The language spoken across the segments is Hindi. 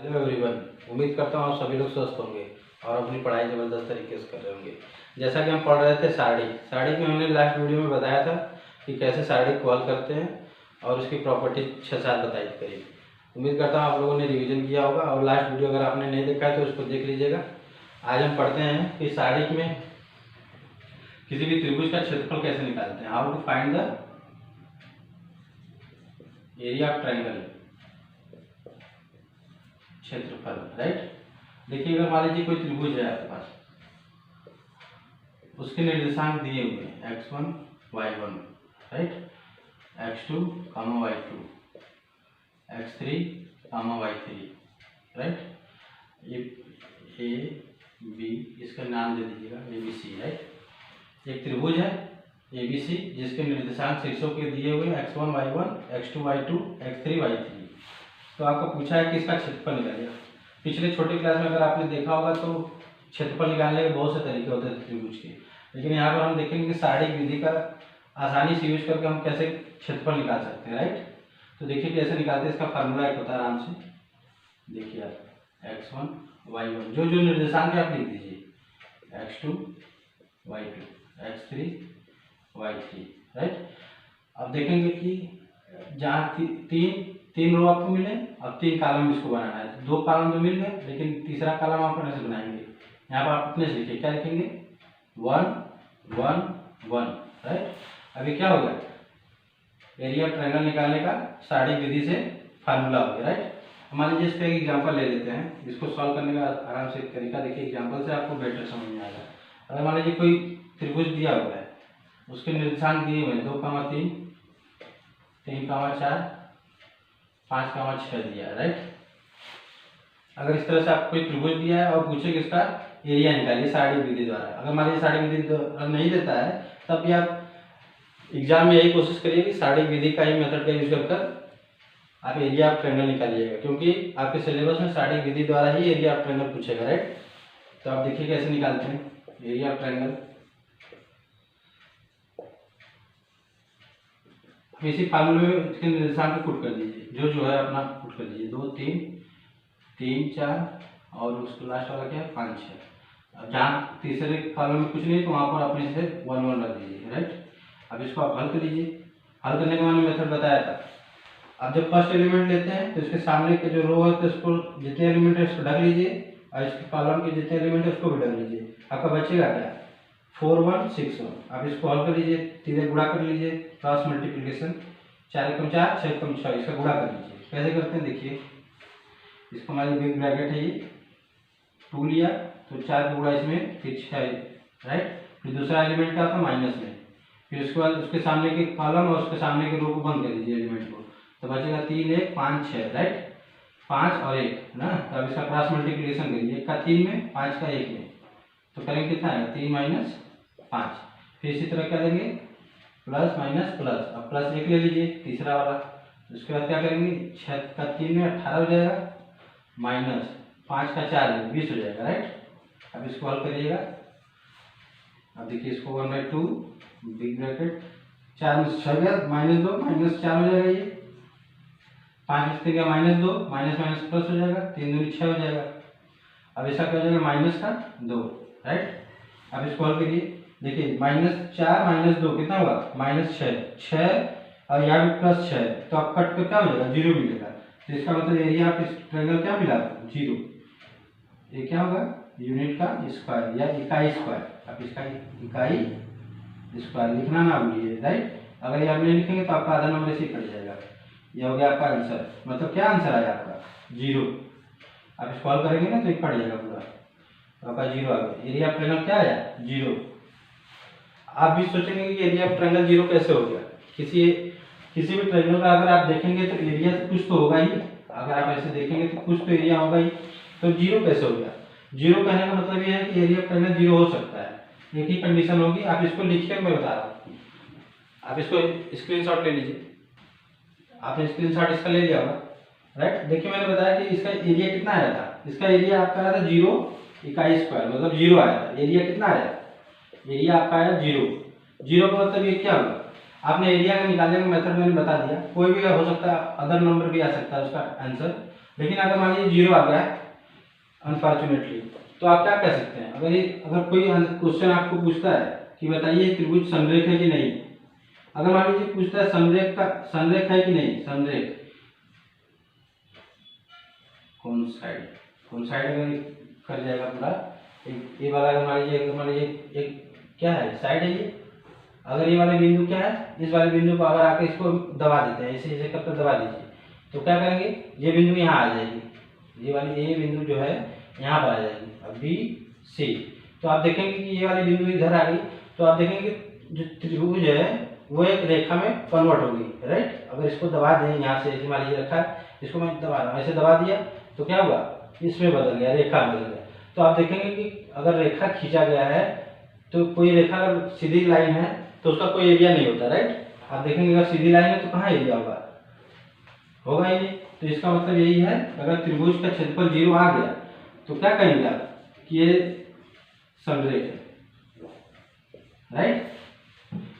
हेलो एवरीवन, उम्मीद करता हूँ आप सभी लोग स्वस्थ होंगे और अपनी पढ़ाई ज़बरदस्त तरीके से कर रहे होंगे। जैसा कि हम पढ़ रहे थे साड़ी में हमने लास्ट वीडियो में बताया था कि कैसे साड़ी को हल करते हैं और उसकी प्रॉपर्टी 6-7 बताई थी करीब। उम्मीद करता हूँ आप लोगों ने रिवीजन किया होगा और लास्ट वीडियो अगर आपने नहीं देखा है तो उसको देख लीजिएगा। आज हम पढ़ते हैं कि साड़ी में किसी भी त्रिभुज का क्षेत्रफल कैसे निकालते हैं। How to find the area of triangle, क्षेत्रफल, राइट। देखिए, अगर मान लीजिए कोई त्रिभुज है आपके पास, उसके निर्देशांक दिए हुए हैं x1 y1, right, x2 y2, x3 y3, right. ये ए बी, इसका नाम दे दीजिएगा ABC, राइट। एक त्रिभुज है ABC जिसके निर्देशांक शीर्षों के दिए हुए x1 y1, x2 y2, x3 y3। तो आपको पूछा है कि इसका क्षेत्रफल निकालिए। पिछले छोटी क्लास में अगर आपने देखा होगा तो क्षेत्रफल निकालने के बहुत से तरीके होते हैं त्रिभुज के, लेकिन यहाँ पर हम देखेंगे कि साड़ी विधि का आसानी से यूज करके हम कैसे क्षेत्रफल निकाल सकते हैं, राइट। तो देखिए कैसे निकालते हैं। इसका फार्मूला एक होता है, आराम से देखिए आप, x1 y1 जो जो निर्देशांक है आप लिख दीजिए, x2 y2, x3 y3, right. अब देखेंगे कि जहाँ तीन रो आपको मिले, अब 3 कॉलम इसको बनाना है। 2 कॉलम तो मिल गए, लेकिन तीसरा कॉलम आप अपने से बनाएंगे। यहाँ पर आप अपने से लिखिए, क्या लिखेंगे, 1 1 1, राइट। अभी क्या होगा, एरिया ट्रायंगल निकालने का साड़ी विधि से फार्मूला हो गया, राइट। मान लीजिए इस पर एक एग्जाम्पल ले लेते हैं। इसको सॉल्व करने का आराम से एक तरीका देखिए, एग्जाम्पल से आपको बेटर समझ में आएगा। अगर मान लीजिए कोई त्रिभुज दिया हुआ है, उसके निर्देशांक दिए हुए हैं 2, 3, 3, 4, 5, 6 दिया है, राइट। अगर इस तरह से आपको कोई त्रिभुज दिया है और पूछे कि इसका एरिया निकालिए साड़ी विधि द्वारा, अगर मान लीजिए साड़ी विधि नहीं देता है, तब भी आप एग्जाम में यही कोशिश करिए कि साड़ी विधि का ही मेथड का यूज कर आप एरिया ऑफ ट्रायंगल निकालिएगा, क्योंकि आपके सिलेबस में साड़ी विधि द्वारा ही एरिया ऑफ ट्रायंगल पूछेगा, राइट। तो आप देखिए कैसे निकालते हैं एरिया ऑफ ट्रायंगल। इसी फार्मूले में इसके निर्देशांक को पुट कर दीजिए, जो है अपना पुट कर दीजिए, 2 3 3 4 और उसको लास्ट वाला क्या है 5 6। अब जहाँ तीसरे कॉलम में कुछ नहीं तो वहाँ पर अपने से 1 1 रख दीजिए, राइट। अब इसको आप हल कर लीजिए। हल करने का मैंने मेथड बताया था। अब जब फर्स्ट एलिमेंट लेते हैं तो इसके सामने के जो रो है तो इसको जितने एलिमेंट है उसको ढक लीजिए, और इसके कॉलम के जितने एलिमेंट है उसको भी ढक लीजिए। आपका बचेगा क्या, 4 1 6 1। अब इसको हल कर लीजिए, सीधे गुणा कर लीजिए, क्रॉस मल्टीप्लिकेशन, 4 × 4 6 × 6, इसका गुणा कर लीजिए। कैसे करते हैं देखिए, इसको हमारे बिग ब्रैकेट है, ये 2 लिया तो 4 का गुणा इसमें, फिर 6, राइट। फिर दूसरा एलिमेंट क्या होता है माइनस में, फिर उसके बाद उसके सामने के कॉलम और उसके सामने के रो को बंद कर दीजिए एलिमेंट को, तो बचेगा 3 1 5 6, राइट। 5 और 1 ना, तो अब इसका क्रॉस मल्टीप्लिकेशन करिए, 1 का 3 में 5 का 1 में, तो करेंगे कितना है 3 - 5। फिर इसी तरह क्या लेंगे, प्लस माइनस प्लस, अब प्लस 1 ले लीजिए तीसरा वाला। उसके बाद क्या करेंगे, 6 का 3 में 18 हो जाएगा, माइनस 5 का 4 में 20 हो जाएगा, राइट। अब इसको हल करिएगा। अब देखिए इसको 1/2 बिग ब्रैकेट, 4 में 6 गया, -2 -4 हो जाएगा, ये 5 में गया -2, माइनस माइनस प्लस हो जाएगा, 3 दूनी 6 हो जाएगा। अब इसका क्या हो जाएगा -2, राइट। अब इसको हल करिए, देखिए -4 - 2 कितना हुआ -6 और यहाँ भी +6, तो आप कट कर क्या हो जाएगा 0 मिलेगा। तो इसका मतलब एरिया ऑफ इस ट्रायंगल क्या मिला 0। ये क्या होगा, यूनिट का स्क्वायर या इकाई स्क्वायर। अब इसका इकाई स्क्वायर लिखना ना भूलिए, राइट। अगर ये आप नहीं लिखेंगे तो आपका आधा नंबर ऐसे ही कट जाएगा। ये हो गया आपका आंसर, मतलब क्या आंसर आया आपका 0। आप इसको हल करेंगे ना तो ये कट जाएगा पूरा, तो आपका 0 आ गया। एरिया ऑफ ट्रायंगल क्या आया 0। आप भी सोचेंगे कि एरिया ऑफ ट्रायंगल 0 कैसे हो गया। किसी भी ट्रायंगल का अगर आप देखेंगे तो एरिया तो कुछ तो होगा ही, अगर आप ऐसे देखेंगे तो कुछ तो एरिया होगा ही, तो 0 कैसे हो गया। 0 कहने का मतलब ये है कि एरिया ऑफ ट्रायंगल 0 हो सकता है, एक ही कंडीशन होगी। आप इसको लिखिए, मैं बता रहा हूँ। आप इसको स्क्रीनशॉट ले लीजिए, आपने स्क्रीनशॉट इसका ले लिया होगा, राइट। देखिए मैंने बताया कि इसका एरिया कितना आया था, इसका एरिया आपका आया था 0 इकाई स्क्वायर, मतलब 0 आया था। एरिया कितना आया, एरिया आपका आया 0। 0 का मतलब ये क्या होगा, आपने एरिया का निकालने का मेथड मैंने बता दिया, कोई भी हो सकता है, अदर नंबर भी आ सकता है उसका आंसर। लेकिन अगर मान लीजिए जीरो आ गया अनफॉर्चुनेटली, तो आप क्या कर सकते हैं, अगर कोई क्वेश्चन आपको पूछता है कि बताइए त्रिभुज समरेख है कि नहीं, अगर मान लीजिए पूछता है समरेख है कि नहीं, समरेख कौन साइड अगर कर जाएगा पूरा, एक ये वाला अगर मान लीजिए एक क्या है साइड है ये, अगर ये वाले बिंदु क्या है, इस वाले बिंदु को अगर आके इसको दबा देते हैं, ऐसे कर दबा दीजिए, तो क्या करेंगे, ये बिंदु यहाँ आ जाएगी, ये वाली ये बिंदु जो है यहाँ पर आ जाएगी, अब बी सी, तो आप देखेंगे कि ये वाली बिंदु इधर आ गई, तो आप देखेंगे जो त्रिभुज है वो एक रेखा में कन्वर्ट होगी, राइट। अगर इसको दबा दें यहाँ से, जैसे मान लीजिए रखा है, इसको मैं दबा रहा हूँ, ऐसे दबा दिया तो क्या हुआ, इसमें बदल गया, रेखा बदल गया। तो आप देखेंगे कि अगर रेखा खींचा गया है, तो कोई रेखा अगर सीधी लाइन है तो उसका कोई एरिया नहीं होता, राइट। आप देखेंगे अगर सीधी लाइन है तो कहाँ एरिया होगा ही नहीं। तो इसका मतलब यही है, अगर त्रिभुज का क्षेत्रफल 0 आ गया तो क्या कहेंगे आप कि ये समरेख है, राइट।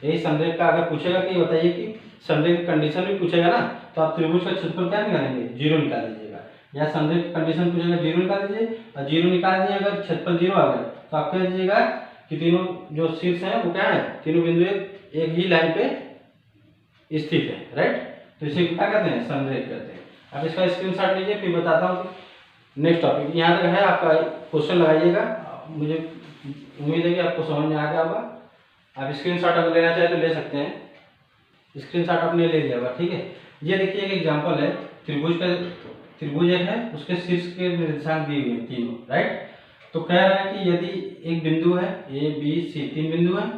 यही समरेख का अगर पूछेगा कि बताइए कि समरेख कंडीशन भी पूछेगा ना, तो आप त्रिभुज का क्षेत्रफल क्या निकालेंगे, 0 निकाल दीजिएगा, या समरेख कंडीशन पूछेगा 0 निकाल दीजिए, और 0 निकाल दिए अगर क्षेत्रफल 0 आ गया तो आप कह दीजिएगा कि तीनों जो शीर्ष हैं वो क्या है, तीनों बिंदु एक ही लाइन पे स्थित है, राइट। तो इसे क्या कहते हैं, समरेख कहते हैं। अब इसका स्क्रीनशॉट लीजिए, फिर बताता हूँ नेक्स्ट टॉपिक। यहाँ तक है, आपका क्वेश्चन लगाइएगा, मुझे उम्मीद है कि आपको समझ में आ गया होगा। आप स्क्रीनशॉट अगर लेना चाहे तो ले सकते हैं, स्क्रीनशॉट आपने ले लिया होगा, ठीक है। ये देखिए एक एग्जांपल है, त्रिभुज एक है, उसके शीर्ष के निर्देशांक दिए हुए हैं तीनों, राइट। तो कह रहा है कि यदि एक बिंदु है ए बी सी, 3 बिंदु हैं,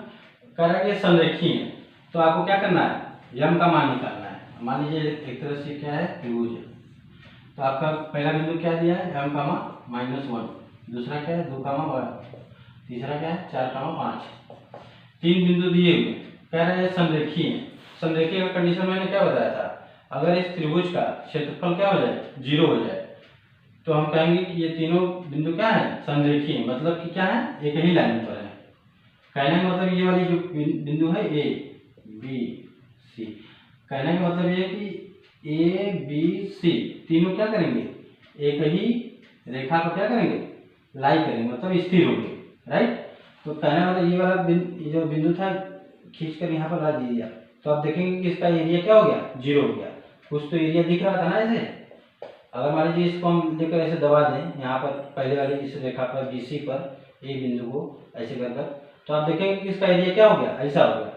कह रहा है कि ये समरेखी है, तो आपको क्या करना है, यम का मान निकालना है। मान लीजिए एक तरह से क्या है, त्रिभुज है, तो आपका पहला बिंदु क्या दिया है, m, -1, दूसरा क्या है 2, 1, तीसरा क्या है 4, 5, 3 बिंदु दिए हुए, कह रहे हैं समरेखी है। समरेखी का कंडीशन मैंने क्या बताया था, अगर इस त्रिभुज का क्षेत्रफल क्या हो जाए, 0 हो जाए, तो हम कहेंगे कि ये तीनों बिंदु क्या है, समरेखी है, मतलब कि क्या है, एक ही लाइन पर है। कहने का मतलब ये वाली जो बिंदु है ए बी सी, कहने का मतलब ये कि ए बी सी तीनों क्या करेंगे, एक ही रेखा पर क्या करेंगे, लाई करेंगे, मतलब स्थिर होंगे, राइट। तो कहने का मतलब ये वाला ये जो बिंदु था खींच कर यहाँ पर ला दीजिए, तो आप देखेंगे कि इसका एरिया क्या हो गया, 0 हो गया। कुछ तो एरिया दिख रहा था ना ऐसे, अगर मान लीजिए इसको हम लेकर ऐसे दबा दें यहाँ पर पहले वाली इस रेखा पर BC पर ए बिंदु को ऐसे कर, तो आप देखेंगे कि इसका एरिया क्या हो गया, ऐसा हो गया।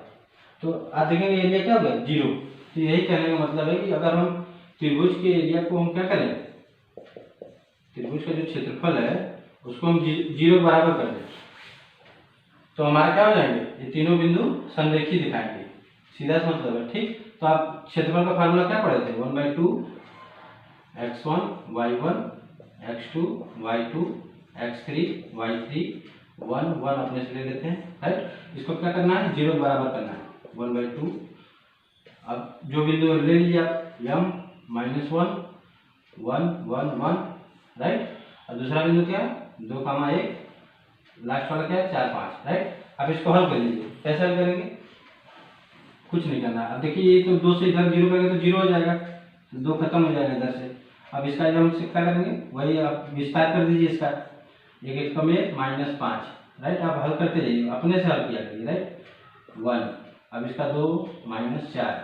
तो आप देखेंगे एरिया क्या हो गया, 0। तो यही कहने का मतलब है कि अगर हम त्रिभुज के एरिया को हम क्या करें, त्रिभुज का जो क्षेत्रफल है उसको हम 0 बराबर कर दें, तो हमारा क्या हो जाएंगे, ये तीनों बिंदु समरेखी दिखाएंगे, सीधा सा मतलब है, ठीक। तो आप क्षेत्रफल का फार्मूला क्या पढ़े थे, 1/2 x1 y1 x2 y2 x3 y3 1 1 अपने से ले लेते हैं, राइट। इसको क्या करना है, 0 बराबर करना है, 1/2। अब जो बिंदु ले लीजिए आप, m -1 1 1 1, राइट। और दूसरा बिंदु क्या, 2, 1, लास्ट वाला क्या है 4, 5, राइट। अब इसको हल कर लीजिए, कैसे हल करेंगे, कुछ नहीं करना। अब देखिए ये तो 2 से इधर 0 करेंगे तो 0 हो जाएगा, 2 खत्म हो जाएगा इधर से। अब इसका जब हम क्या करेंगे, वही आप विस्तार कर दीजिए इसका, एक कम -5, राइट। आप हल करते जाइए, अपने से हल किया करिए, राइट। 1, अब इसका 2 -4,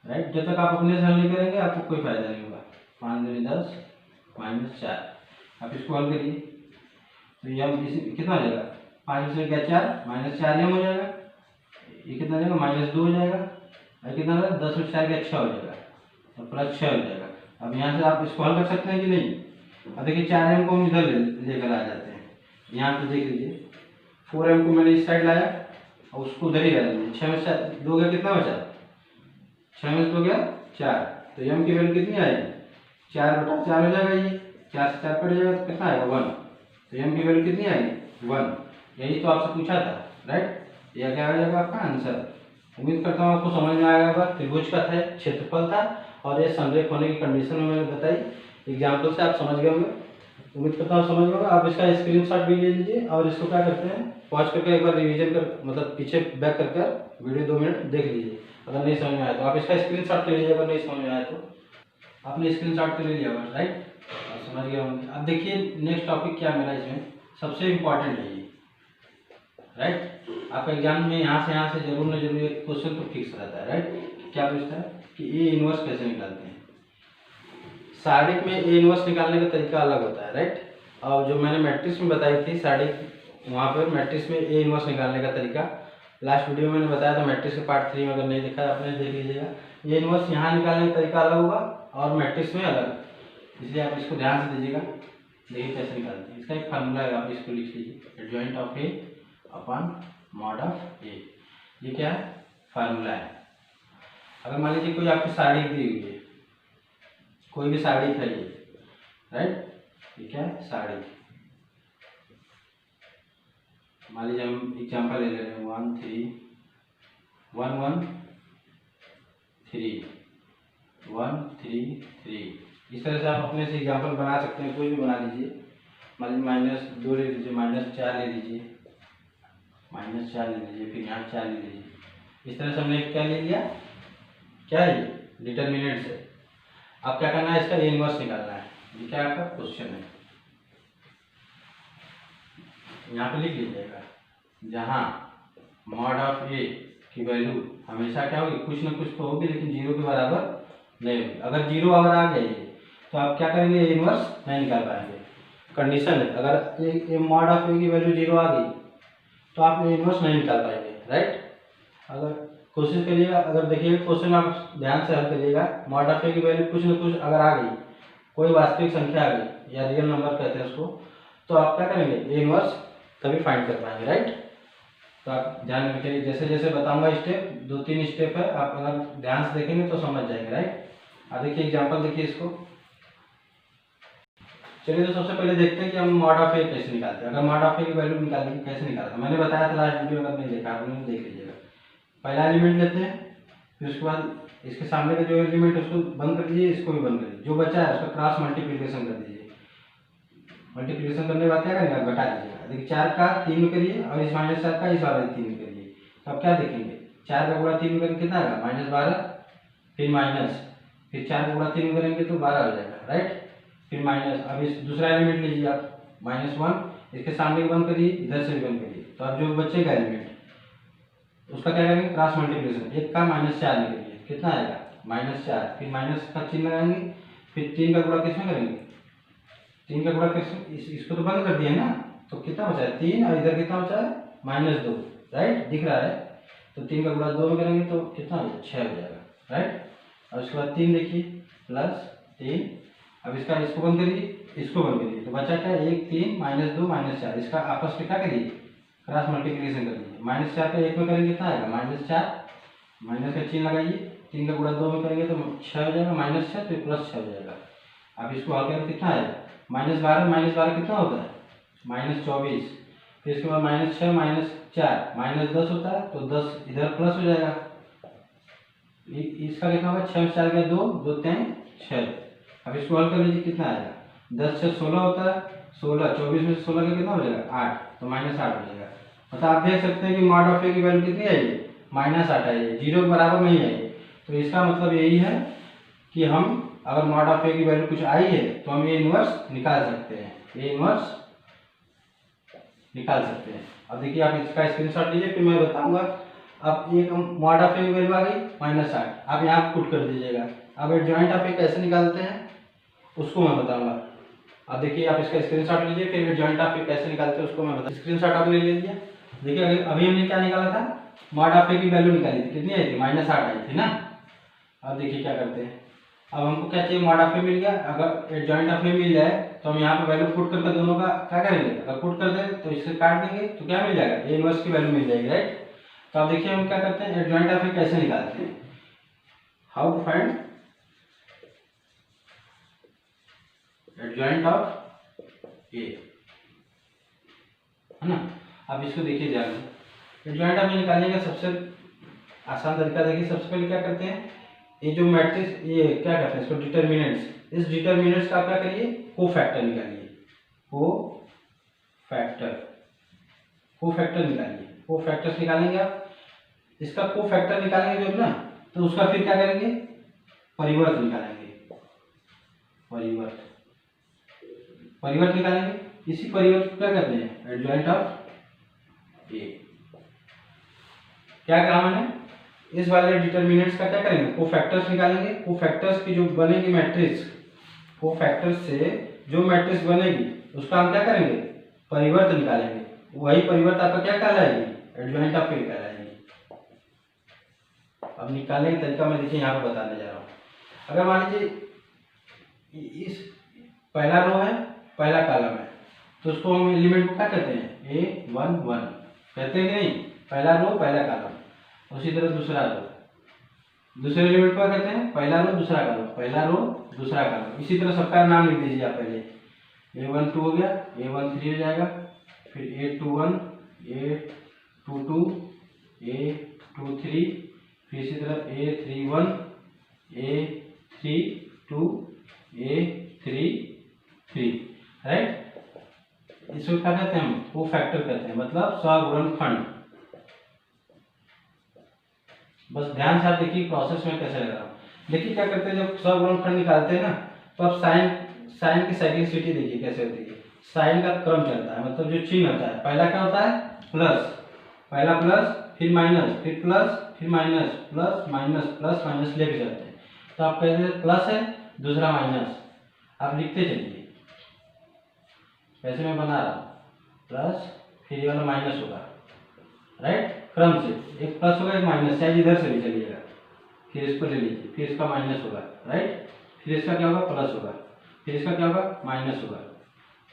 राइट। जब तक आप अपने से हल नहीं करेंगे आपको कोई फायदा नहीं होगा। 5 दूनी 10 -4, आप इसको हल करिए, तो यह कितना हो जाएगा, 5 से क्या 4 -4 यम हो जाएगा, ये कितना जाएगा -2 हो जाएगा, और कितना 10 में 4 6 हो जाएगा, और +6 हो जाएगा। अब यहाँ से आप इसको हल कर सकते हैं कि नहीं। अब देखिए 4m को हम इधर लेकर आ जाते हैं, यहाँ पे देख लीजिए 4m को मैंने इस साइड लाया और उसको उधर ही रह दीजिए, 6 में 4 2 गया, कितना बचा, 6 में 2 गया 4, तो m की वैल्यू कितनी आएगी, 4/4 हो जाएगा, ये 4 से 4 कट जाएगा तो कितना आएगा 1, तो m की वैल्यू कितनी आएगी 1। यही तो आपसे पूछा था, राइट। यह क्या हो जाएगा आपका आंसर। उम्मीद करता हूँ आपको समझ में आएगा होगा। त्रिभुज का था, क्षेत्रफल था, और ये समरेख होने की कंडीशन में मैंने बताई, एग्जाम्पल से आप समझ गए होंगे। उम्मीद करता हूँ समझ गए होंगे। आप इसका स्क्रीनशॉट भी ले लीजिए और इसको क्या करते हैं, पॉज करके एक बार रिवीजन कर, मतलब पीछे बैक कर वीडियो 2 मिनट देख लीजिए। अगर नहीं समझ में आया तो आप इसका स्क्रीनशॉट ले लीजिए, अगर नहीं समझ में आया तो। आपने स्क्रीनशॉट तो ले लिया बस, राइट, और समझ गए होंगे। अब देखिए नेक्स्ट टॉपिक क्या मेरा इसमें सबसे इम्पोर्टेंट है ये, राइट। आपका एग्जाम में यहाँ से जरूर न जरूर एक क्वेश्चन तो फिक्स रहता है, राइट। क्या पूछता है कि ए इनवर्स कैसे निकालते हैं। सारिक में ए इनवर्स निकालने का तरीका अलग होता है, राइट। और जो मैंने मैट्रिक्स में बताई थी सारिक, वहाँ पर मैट्रिक्स में ए इनवर्स निकालने का तरीका लास्ट वीडियो में मैंने बताया था। मैट्रिक्स के पार्ट 3 में अगर नहीं देखा है आपने, देख लीजिएगा। ए इनवर्स यहाँ निकालने का तरीका अलग होगा और मैट्रिक्स में अलग, इसलिए आप इसको ध्यान से दीजिएगा। देखिए कैसे निकालते हैं, इसका एक फार्मूला है, आप इसको लिख लीजिए, adjoint of A upon mod of A. ये क्या है, फार्मूला है। अगर मान लीजिए कोई आपकी साड़ी दी हुई है, कोई भी साड़ी है ये, राइट, ये क्या है, साड़ी। मान लीजिए हम एग्जाम्पल ले ले रहे हैं 1 3 1 1 3 1 3 3। इस तरह से आप अपने से एग्जाम्पल बना सकते हैं, कोई भी बना लीजिए। मान लीजिए -2 ले लीजिए, -4 ले लीजिए, -4 ले लीजिए, फिर यहाँ 4 ले लीजिए। इस तरह से हमने क्या ले लिया, क्या है ये, डिटर्मिनेंट्स है। अब क्या करना है, इसका ए इनवर्स निकालना है। ये क्या आपका क्वेश्चन है, यहाँ पे लिख लीजिएगा। जहाँ मॉड ऑफ ए की वैल्यू हमेशा क्या होगी, कुछ ना कुछ तो होगी, लेकिन 0 के बराबर नहीं होगी। अगर 0 अगर आ गया तो आप क्या करेंगे, ए इनवर्स नहीं निकाल पाएंगे। कंडीशन है, अगर मॉड ऑफ ए की वैल्यू 0 आ गई तो आप ए इनवर्स नहीं निकाल पाएंगे, राइट। अगर कोशिश करिएगा, अगर देखिएगा क्वेश्चन आप ध्यान से हल करिएगा, मॉड ऑफ ए की वैल्यू कुछ ना कुछ अगर आ गई, कोई वास्तविक संख्या आ गई या रियल नंबर कहते हैं उसको, तो आप क्या करेंगे, ए इनवर्स तभी फाइंड कर पाएंगे, राइट। तो आप ध्यान रखिए, जैसे जैसे बताऊंगा स्टेप, 2-3 स्टेप है, आप अगर ध्यान से देखेंगे तो समझ जाएंगे, राइट। अब देखिए एग्जांपल देखिए इसको। चलिए तो सबसे पहले देखते हैं कि हम मॉड ऑफ ए कैसे निकालते हैं। अगर मॉड ऑफ ए की वैल्यू निकालेंगे कैसे निकालते हैं, मैंने बताया था लास्ट वीडियो, अगर नहीं देखा आपने देख लीजिएगा। पहला एलिमेंट लेते हैं, फिर उसके बाद इसके सामने का जो एलिमेंट है उसको बंद कर दीजिए, इसको भी बंद कर दीजिए। जो बचा है उसका क्रॉस मल्टीप्लिकेशन कर दीजिए। मल्टीप्लिकेशन करने के बाद क्या करेंगे, घटा दीजिएगा। देखिए 4 का 3 में करिए और इस -4 का इस वाले 3 में करिए, तो आप क्या देखेंगे, 4 का गुणा 3 में करेंगे कितना आएगा, -12, फिर माइनस, फिर 4 का गुणा 3 में करेंगे तो 12 हो जाएगा, राइट। फिर माइनस, अब इस दूसरा एलिमेंट लीजिए आप, -1, इसके सामने भी बंद करिए, इधर से भी बंद करिए, तो अब जो बचेगा एलिमेंट उसका क्या करेंगे, क्रॉस मल्टीप्लिकेशन। 1 का -4 में करिए, कितना आएगा, -4, फिर माइनस का चिन्ह लगाएंगे, फिर 3 का गुणा किसमें करेंगे, 3 का गुणा किसमें, इसको तो बंद कर दिया ना, तो कितना बचा है, 3, और इधर कितना बचा है, -2, राइट, दिख रहा है। तो 3 का गुणा 2 में करेंगे तो कितना हो जाएगा, 6 हो जाएगा, राइट। और उसके बाद 3 देखिए, +3, अब इसका इसको बंद करिए, इसको बंद करिए, तो बचा क्या, 1 3 -2 -4, इसका आपस में क्या करिए, क्रॉस मल्टीप्लिकेशन कर दीजिए। -4 का 1 में करेंगे कितना आएगा, -4, माइनस का चिन्ह लगाइए, 3 का गुणा 2 में करेंगे तो 6 हो जाएगा, -6 तो +6 हो जाएगा। अब इसको हल करेंगे कितना आएगा, -12 कितना होता है, -24, फिर इसके बाद -6 -4 -10 होता है, तो 10 इधर प्लस हो जाएगा। इसका कितना होगा, 6 4 का 2 2 3 6। अब इसको हल कर लीजिए, कितना आएगा, 10 से 16 होता है, 16, 24 में से 16 का कितना हो जाएगा, 8, तो -8 हो जाएगा। मतलब आप देख सकते हैं कि मॉड ऑफ ए की वैल्यू कितनी आई है, -8 आई है, 0 के बराबर नहीं आई है। तो इसका मतलब यही है कि हम अगर मॉड ऑफ ए की वैल्यू कुछ आई है तो हम ए इनवर्स निकाल सकते हैं, ए इनवर्स निकाल सकते हैं। अब देखिए आप इसका स्क्रीनशॉट लीजिए, फिर मैं बताऊंगा। अब एक मॉड ऑफ ए की वैल्यू आ गई -8, आप यहाँ पुट कर दीजिएगा। अब एडजॉइंट ऑफ ए कैसे निकालते हैं उसको मैं बताऊंगा। अब देखिए आप इसका स्क्रीनशॉट लीजिए, फिर एडजॉइंट ऑफ ए कैसे निकालते हैं उसको मैं बता। स्क्रीनशॉट आपने ले लिया। देखिए अभी हमने क्या निकाला था, मॉड ऑफ ए की वैल्यू निकाली थी, कितनी आई थी, -8 आई थी ना। अब देखिए क्या करते हैं, अब हमको क्या चाहिए, मॉड ऑफ ए मिल गया। अगर एडजॉइंट ऑफ ए मिल जाए तो हम यहाँ पे वैल्यू पुट करके दोनों का क्या करेंगे, अगर पुट कर दें तो इससे काट देंगे तो क्या मिल जाएगा, ए इनवर्स की वैल्यू मिल जाएगी, राइट। तो अब देखिए हम क्या करते हैं, एडजॉइंट ऑफ ए कैसे निकालते हैं, how to find adjoint of A, है ना। अब इसको देखिए ध्यान से, एडजॉइंट ऑफ ए निकालने का सबसे आसान तरीका देखिए। सबसे पहले क्या करते हैं, ये जो मैट्रिक्स, ये क्या करते हैं इसको डिटर्मिनेंट्स, इस डिटर्मिनेंट्स का क्या करिए, कोफैक्टर निकालिए, कोफैक्टर निकालिए। कोफैक्टर्स निकालेंगे आप, इसका कोफैक्टर निकालेंगे जब ना, तो उसका फिर क्या करेंगे, परिवर्त निकालेंगे। परिवर्त, परिवर्त निकालेंगे। इसी परिवर्त को क्या कहते हैं? एडजॉइंट ऑफ ए। क्या कहा मैंने? इस वाले डिटर्मिनेंट्स का क्या करेंगे? कोफैक्टर्स निकालेंगे। कोफैक्टर्स की जो बनेगी मैट्रिक्स, कोफैक्टर्स से जो मैट्रिक्स बनेगी उसका हम क्या करेंगे? परिवर्त निकालेंगे। वही परिवर्त आपका क्या कहलाएगी? एडजॉइंट ऑफ ए कहलाएगी। अब निकालने का तरीका मैं देखिए यहाँ पर बताने जा रहा हूँ। अगर मान लीजिए इस पहला रो है, पहला कॉलम है, तो उसको हम एलिमेंट को क्या कहते हैं? A11 कहते हैं कि नहीं? पहला रो पहला कॉलम। उसी तरह दूसरा रो, दूसरे एलिमेंट को क्या कहते हैं? पहला रो दूसरा कॉलम, पहला रो दूसरा कॉलम। इसी तरह सबका नाम लिख दीजिए आप पहले। A12 हो गया, A13 हो जाएगा, फिर A21, A22, A23, फिर इसी तरह A31, A32, A33, राइट। इसको क्या कहते हैं? हम कोफैक्टर कहते हैं, मतलब सगुणनखंड। बस ध्यान से आप देखिए प्रोसेस में कैसे लगा रहा हूँ। देखिए क्या करते हैं, जब सगुणनखंड निकालते हैं ना, तो आप साइन की साइक्लिसिटी देखिए कैसे होती है। साइन का क्रम चलता है, मतलब जो चिन्ह होता है, पहला क्या होता है? प्लस, पहला प्लस, फिर माइनस, फिर प्लस, फिर minus, plus minus plus minus लेके चलते हैं। तो आप कहते हैं प्लस है, दूसरा माइनस, आप लिखते चलिए। वैसे मैं बना रहा हूँ, प्लस, फिर ये वाला माइनस होगा, राइट, क्रम से। एक प्लस होगा, एक माइनस, चाहे इधर से भी चलिएगा। फिर इसको ले लीजिए, फिर इसका माइनस होगा, राइट, फिर इसका क्या होगा? प्लस होगा, फिर इसका क्या होगा? माइनस होगा,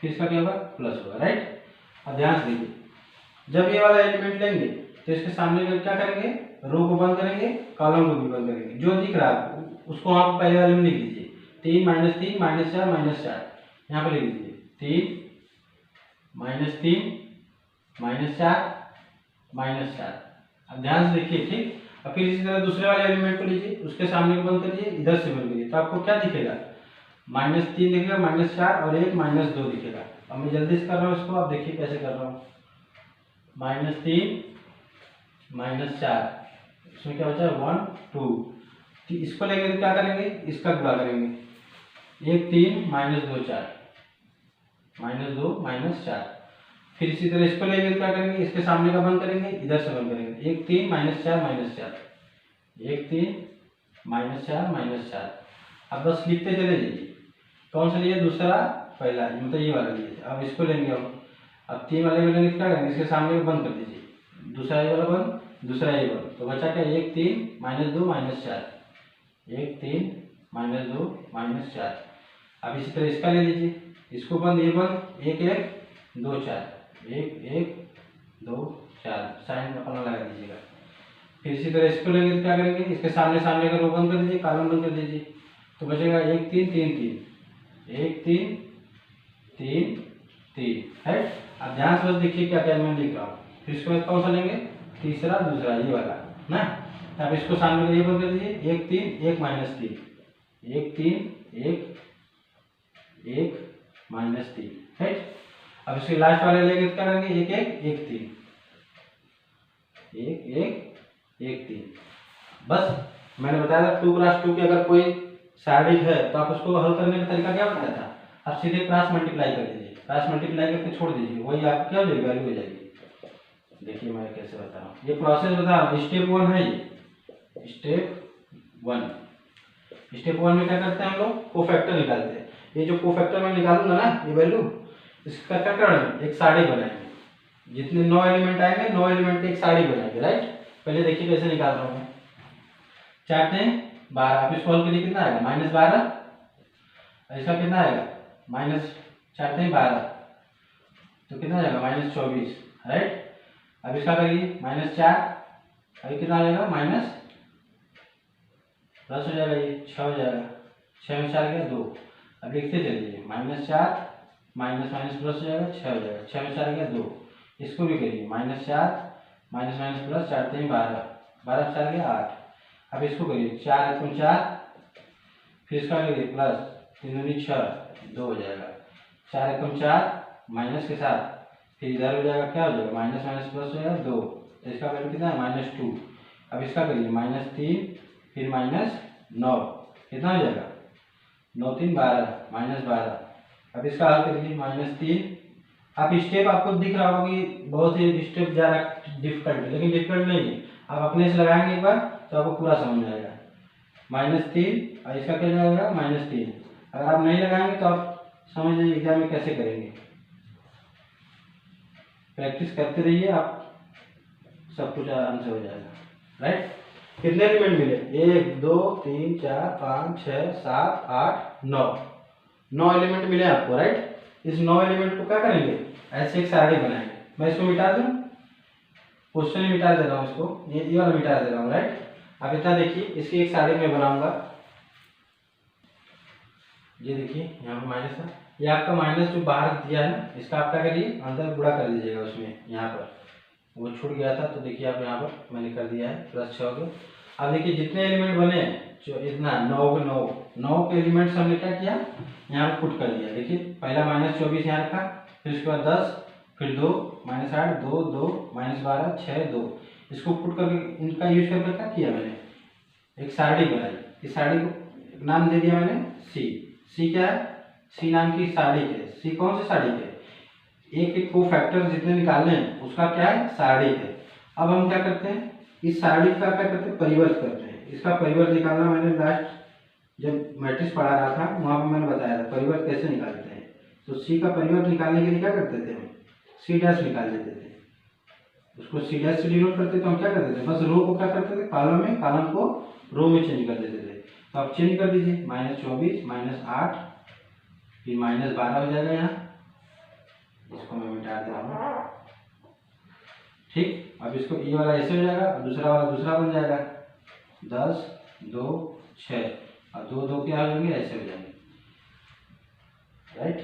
फिर इसका क्या होगा? प्लस होगा, राइट। अब ध्यान से देखिए, जब ये वाला एलिमेंट लेंगे तो इसके सामने में क्या करेंगे? रो को बंद करेंगे, कॉलम को भी बंद करेंगे। जो दिख रहा है उसको आप पहले वाले में लिख दीजिए। 3 - 3 -4 -4, यहाँ पे लिख दीजिए 3 -3 -4 -4। अब ध्यान से देखिए, ठीक। अब फिर इसी तरह दूसरे वाले एलिमेंट को लीजिए, उसके सामने को बंद करिए, इधर से बंद करिए, तो आपको क्या दिखेगा? -3 दिखेगा, -4 और एक -2 दिखेगा। अब मैं जल्दी से कर रहा हूँ इसको, आप देखिए कैसे कर रहा हूँ। -3 -4, इसमें क्या बचा? 1 2। इसको लेंगे तो क्या करेंगे? इसका गुणा करेंगे, 1 3 -2 4, -2 -4। फिर इसी तरह इसको लेंगे तो क्या करेंगे? इसके सामने का बंद करेंगे, इधर से बंद करेंगे, 1 3 -4 -4, 1 3 -4 -4। अब बस लिखते चले जाइए। कौन सा लिए? दूसरा, पहला, मतलब ये वाला लिए। अब इसको लेंगे हम, अब 3 वाले को लेंगे तो क्या करेंगे? इसके सामने को बंद कर दीजिए, दूसरा ये वाला बंद, दूसरा ये बंद, तो बचा क्या? 1 3 -2 -4, 1 3 -2 -4। अब इसी तरह इसका ले लीजिए, इसको बंद, ये बंद, 1 1 2 4, 1 1 2 4, साइन अपना लगा दीजिएगा। फिर इसी तरह इसको लेंगे तो क्या करेंगे? इसके सामने का रो बंद कर दीजिए, कॉलम बंद कर दीजिए, तो बचेगा 1 3 3 3, 1 3 3 3, है। अब ध्यान से बस देखिए क्या क्या मैं लिख रहा हूँ। फिर इसको कौन सा लेंगे? तीसरा, दूसरा, ये वाला ना। अब इसको सामने का ये बंद कर दीजिए, 1 3 1 -3, 1 3 1 1 -3, है। अब इसके लास्ट वाले लेंगे तो क्या करेंगे? 1 1 1 3, 1 1 1 3। बस मैंने बताया था 2 × 2 की अगर कोई सारणिक है तो आप उसको हल करने का तरीका क्या बताया था? आप सीधे क्रॉस मल्टीप्लाई कर दीजिए, क्रॉस मल्टीप्लाई करके छोड़ दीजिए, वही आपकी क्या हो जाएगी? वैल्यू हो जाएगी। देखिए मैं कैसे बता रहा हूँ, ये प्रोसेस बता रहा हूँ। स्टेप 1 है ये, स्टेप 1। स्टेप 1 में क्या करते हैं हम लोग? कोफैक्टर निकालते हैं। ये जो कोफैक्टर मैं निकालूंगा ना, ये वैल्यू, इसका क्या करेंगे? एक साड़ी बनाएंगे। जितने 9 एलिमेंट आएंगे, 9 एलिमेंट की एक साड़ी बनाएंगे, राइट। पहले देखिए कैसे निकाल रहा हूँ मैं। 4 3 12, आप इसको हल करिए, कितना आएगा? -12। इसका कितना आएगा? -4 3 12, तो कितना आएगा? -24, राइट। अब इसका करिए -4, अभी कितना आ जाएगा? -10 हो जाएगा, ये 6 हो जाएगा, 6 में 4 गया 2। अब लिखते चलिए, -4 माइनस माइनस प्लस हो जाएगा, 6 हो जाएगा, 6 में 4 गया 2। इसको भी करिए, -4 माइनस माइनस प्लस, 4 3 12, 12 में 4 गया 8। अब इसको करिए, 4 1 4, फिर इसका करिए प्लस, 3 दूनी 6, 2 हो जाएगा, 4 1 4 माइनस के साथ, फिर इधर हो जाएगा, क्या हो जाएगा? माइनस माइनस प्लस हो जाएगा 2, तो इसका वैल्यू कितना है? -2। अब इसका करिए, -3 फिर -9, कितना हो जाएगा? 9 3 12 -12। अब इसका हल करिए -3। आप स्टेप आपको दिख रहा होगा कि बहुत से स्टेप ज़्यादा डिफिकल्ट है, लेकिन डिफिकल्ट नहीं है। आप अपने से लगाएंगे एक बार तो आपको पूरा समझ आएगा। -3 और इसका क्या जाएगा -3। अगर आप नहीं लगाएंगे तो आप समझ लीजिए एग्जाम में कैसे करेंगे। प्रैक्टिस करते रहिए, आप सब कुछ आराम से हो जाएगा। राइट, कितने एलिमेंट मिले? 1 2 3 4 5 6 7 8 9। 9 एलिमेंट मिले आपको। राइट, इस 9 एलिमेंट को क्या करेंगे? ऐसे एक सारणी बनाएंगे। मैं इसको मिटा दूं, क्वेश्चन ही मिटा दे रहा हूँ इसको, ये वाला मिटा दे रहा हूँ। राइट, अब इतना देखिए, इसकी एक सारणी में बनाऊंगा। ये देखिए यहाँ पर माइनस है, ये आपका माइनस जो बाहर दिया है ना, इसका आप क्या करिए अंदर गुणा कर दीजिएगा उसमें। यहाँ पर वो छूट गया था तो देखिए आप यहाँ पर मैंने कर दिया है, +6 हो गया। अब देखिए जितने एलिमेंट बने, जो इतना 9 के एलिमेंट्स हमने क्या किया, यहाँ पर पुट कर दिया। देखिए पहला -24 यहाँ रखा, फिर उसके बाद 10, फिर 2 -8 2 2 -12 6 2। इसको पुट करके इनका यूज करके क्या किया मैंने, एक सारणी बनाई। इस सारणी को नाम दे दिया मैंने सी क्या है? सी नाम की सारणी है। सी कौन सी सारणी है? एक एक को फैक्टर जितने निकालने हैं उसका क्या है? सारणी है। अब हम क्या करते हैं, इस सारणी का क्या करते हैं? परिवर्त करते हैं। इसका परिवर्त निकालना मैंने लास्ट जब मैट्रिक्स पढ़ा रहा था वहाँ पर मैंने बताया था परिवर्त कैसे निकालते हैं। तो सी का परिवर्त निकालने के लिए क्या करते थे हम? C' निकाल लेते थे। उसको C' से डिनोट करते तो हम क्या करते थे, बस रो को क्या करते थे, कॉलम में, कॉलम को रो में चेंज कर देते थे। तो आप चेंज कर दीजिए, -24 -8 फिर -12 हो जाएगा यहाँ। इसको मैं मिटा दे रहा हूँ। ठीक, अब इसको ये वाला ऐसे हो जाएगा, दूसरा वाला दूसरा बन जाएगा 10 2 6 और 2 2 क्या हो जाएंगे, ऐसे हो जाएंगे। राइट,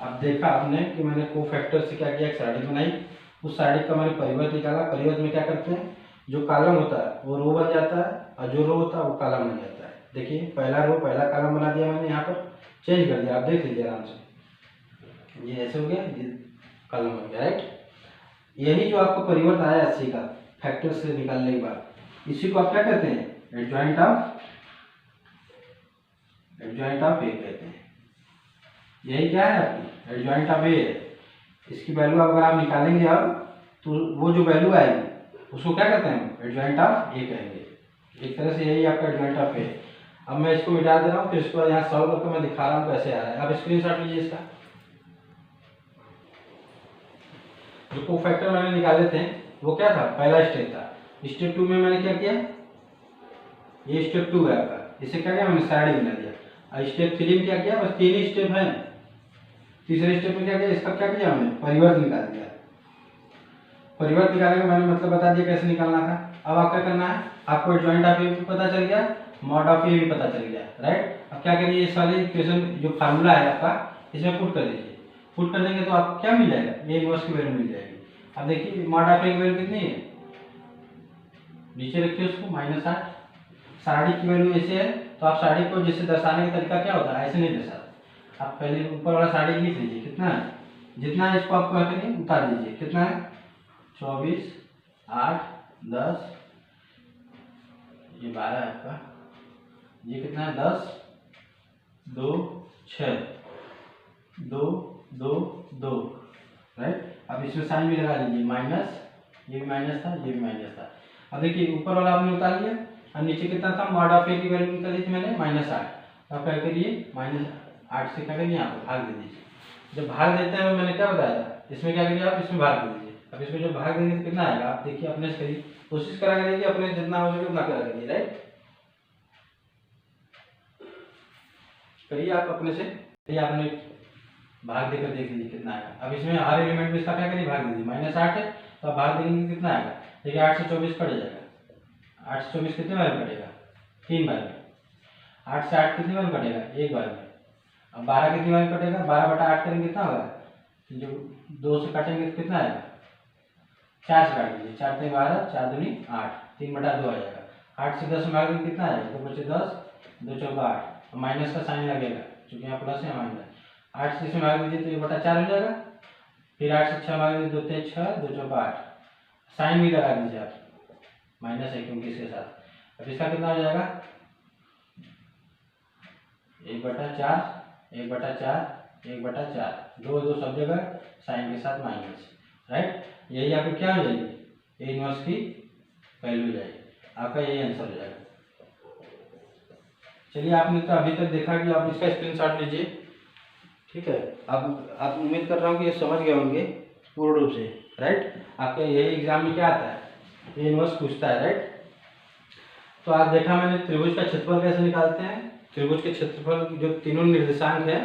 अब देखा आपने कि मैंने को फैक्टर से क्या किया, एक सारणी बनाई। उस सारणी का मैंने परिवर्त निकाला। परिवर्त में क्या करते हैं, जो कॉलम होता है वो रो बन जाता है और जो रो होता है वो कॉलम बन जाता है। देखिए पहला रो पहला कॉलम बना दिया मैंने, यहाँ पर चेंज कर दिया, आप देख लीजिए आराम से। ये ऐसे हो गया, ये कॉलम बन गया। राइट, यही जो आपको परिवर्त आया 80 का फैक्टर से निकालने के बाद, इसी को आप क्या कहते हैं, एडजॉइंट ऑफ ए कहते हैं। यही क्या है आपकी एडजॉइंट ऑफ ए। इसकी वैल्यू अगर आप निकालेंगे अब तो वो जो वैल्यू आएगी उसको क्या कहते हैं, एडजॉइंट ऑफ ए कहेंगे। एक तरह से यही आपका एडजॉइंट ऑफ ए। अब मैं इसको मिटा दे रहा हूँ, फिर इसको यहाँ सॉल्व करके मैं दिखा रहा हूँ कैसे आ रहा है। आप स्क्रीनशॉट लीजिए इसका। जो कोफैक्टर मैंने निकाले थे वो क्या था, पहला स्टेप था। स्टेप 2 में मैंने क्या किया, ये स्टेप 2 है आपका, इसे क्या किया मैंने सारणी बना दिया। और स्टेप 3 में क्या किया, बस 3 ही स्टेप है। तीसरे स्टेप में क्या किया, इसका क्या किया मैंने, परिवर्त निकाल दिया। परिवर्त निकालने का मैंने मतलब बता दिया कैसे निकालना था। अब आप क्या करना है, आपको एडजॉइंट ऑफ ए भी पता चल गया, मॉड ऑफ ए भी पता चल गया। राइट, अब क्या करिए, इस वाले इक्वेशन जो फार्मूला है आपका इसमें पुट कर दीजिए। पुट कर देंगे तो आपको क्या मिल जाएगा, ये इनवर्स की वैल्यू मिल जाएगी। अब देखिए मॉड ऑफ ए की वैल्यू कितनी है, नीचे रखिए उसको -8। सारणी की वैल्यू ऐसे है तो आप सारणी को जैसे दर्शाने का तरीका क्या होता है, ऐसे नहीं दर्शाते। आप पहले ऊपर वाला सारणी लिख लीजिए कितना है, जितना है इसको आपको करिए उतार दीजिए। कितना है, 24 8 10, ये 12 है आपका, ये कितना है 10 2 6 2 2 2। राइट, अब इसमें साइन भी लगा लीजिए माइनस, ये भी माइनस था, ये भी माइनस था। अब देखिए ऊपर वाला आपने उतार लिया और नीचे कितना था, मॉड ऑफ ए की वैल्यू निकाली थी मैंने -8। अब क्या करिए -8 से क्या करिए यहाँ पर भाग दे दीजिए। जब भाग देते हैं मैंने क्या बताया था, इसमें क्या करिए आप इसमें भाग दे दीजिए। अब इसमें जो भाग देंगे तो कितना आएगा, आप देखिए अपने से करिए, कोशिश करा करिए अपने जितना हो सके उतना करा करिए। राइट, करिए आप अपने से, करिए आपने भाग देकर देख लीजिए कितना आएगा। अब इसमें हर एलिमेंट में इसका क्या करिए, भाग दीजिए। -8 है तो आप भाग देंगे कितना आएगा, देखिए 8 से 24 कट जाएगा। 8 से 24 कितने बार में कटेगा, 3 बार में। 8 से 8 कितनी बार में कटेगा, 1 बार में। अब 12 कितनी बार में कटेगा, 12/8 करेंगे कितना होगा, तो जो 2 से काटेंगे तो कितना आएगा, 4 से काट लीजिए। 4 3 12 4 दूनी 8, 3/2 आ जाएगा। 8 से 10 में भाग देंगे कितना आएगा, 2 बचे 10 2 चौका 8, माइनस का साइन लगेगा क्योंकि यहाँ प्लस है माइनस। 8 से इसमें भाग दीजिए तो 1/4 हो जाएगा। फिर 8 से 6 भाग दीजिए, 2 3 6 2 चौका 8, साइन भी लगा दीजिए आप, माइनस है क्योंकि इसके साथ। अब इसका कितना हो जाएगा, 1/4 1/4 1/4, दो दो सब जगह साइन के साथ माइनस, राइट। यही आपको क्या हो जाएगी, ए इनवर्स की वैल्यू हो जाएगी, आपका यही आंसर हो जाएगा। चलिए, आपने तो अभी तक देखा कि आप इसका स्क्रीनशॉट लीजिए, ठीक है। अब आप उम्मीद कर रहा हूँ कि ये समझ गए होंगे पूर्ण रूप से, राइट। आपके यही एग्जाम में क्या आता है, ए इनवर्स पूछता है, राइट। तो आज देखा मैंने त्रिभुज का क्षेत्रफल कैसे निकालते हैं, त्रिभुज के क्षेत्रफल जो तीनों निर्देशांक है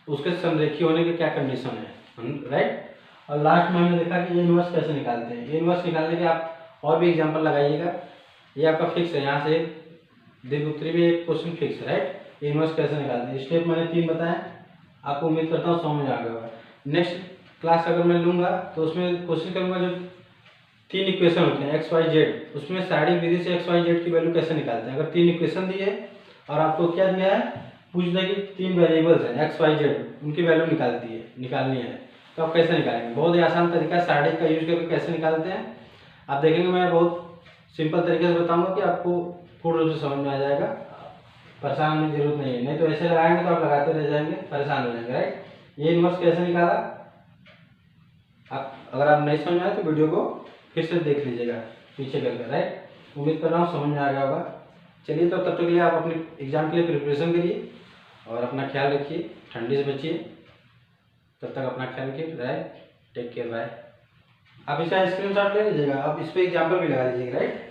उसके समरेखी होने के क्या कंडीशन है, राइट। और लास्ट में हमने देखा कि ए इनवर्स कैसे निकालते हैं। ए इनवर्स निकालने के आप और भी एग्जांपल लगाइएगा, ये आपका फिक्स है, यहाँ से दीर्घोत्तरी में एक क्वेश्चन फिक्स है, राइट। ए इनवर्स कैसे निकालते हैं, स्टेप मैंने 3 बताए, आपको उम्मीद करता हूँ समझ आ गया होगा। नेक्स्ट क्लास अगर मैं लूँगा तो उसमें कोशिश करूँगा जो 3 इक्वेशन होते हैं एक्स वाई जेड, उसमें साइडिंग विधि से एक्स वाई जेड की वैल्यू कैसे निकालते हैं। अगर 3 इक्वेशन दी है और आपको क्या दिया है, पूछ दें कि 3 वेरिएबल्स हैं एक्स वाई जेड, उनकी वैल्यू निकालनी है, तो आप कैसे निकालेंगे। बहुत ही आसान तरीका है, साइडिंग का यूज करके कैसे निकालते हैं आप देखेंगे। मैं बहुत सिंपल तरीके से बताऊँगा कि आपको पूर्ण रूप से समझ में आ जाएगा, परेशान होने की जरूरत नहीं है। नहीं तो ऐसे लगाएंगे तो आप लगाते रह जाएंगे, परेशान हो जाएंगे, राइट। ये इनवर्स कैसे निकाला, आप अगर आप नहीं समझ आए तो वीडियो को फिर से देख लीजिएगा पीछे करके, राइट। उम्मीद कर रहा हूँ समझ में आ गया होगा। चलिए, तो तब तक के लिए आप अपने एग्जाम के लिए प्रिपरेशन करिए और अपना ख्याल रखिए, ठंडी से बचिए। तब तक अपना ख्याल रखिए, राइट। Take care, bye. आप इसका स्क्रीनशॉट ले लीजिएगा, आप इस पर एग्जाम्पल भी लगा लीजिएगा, राइट।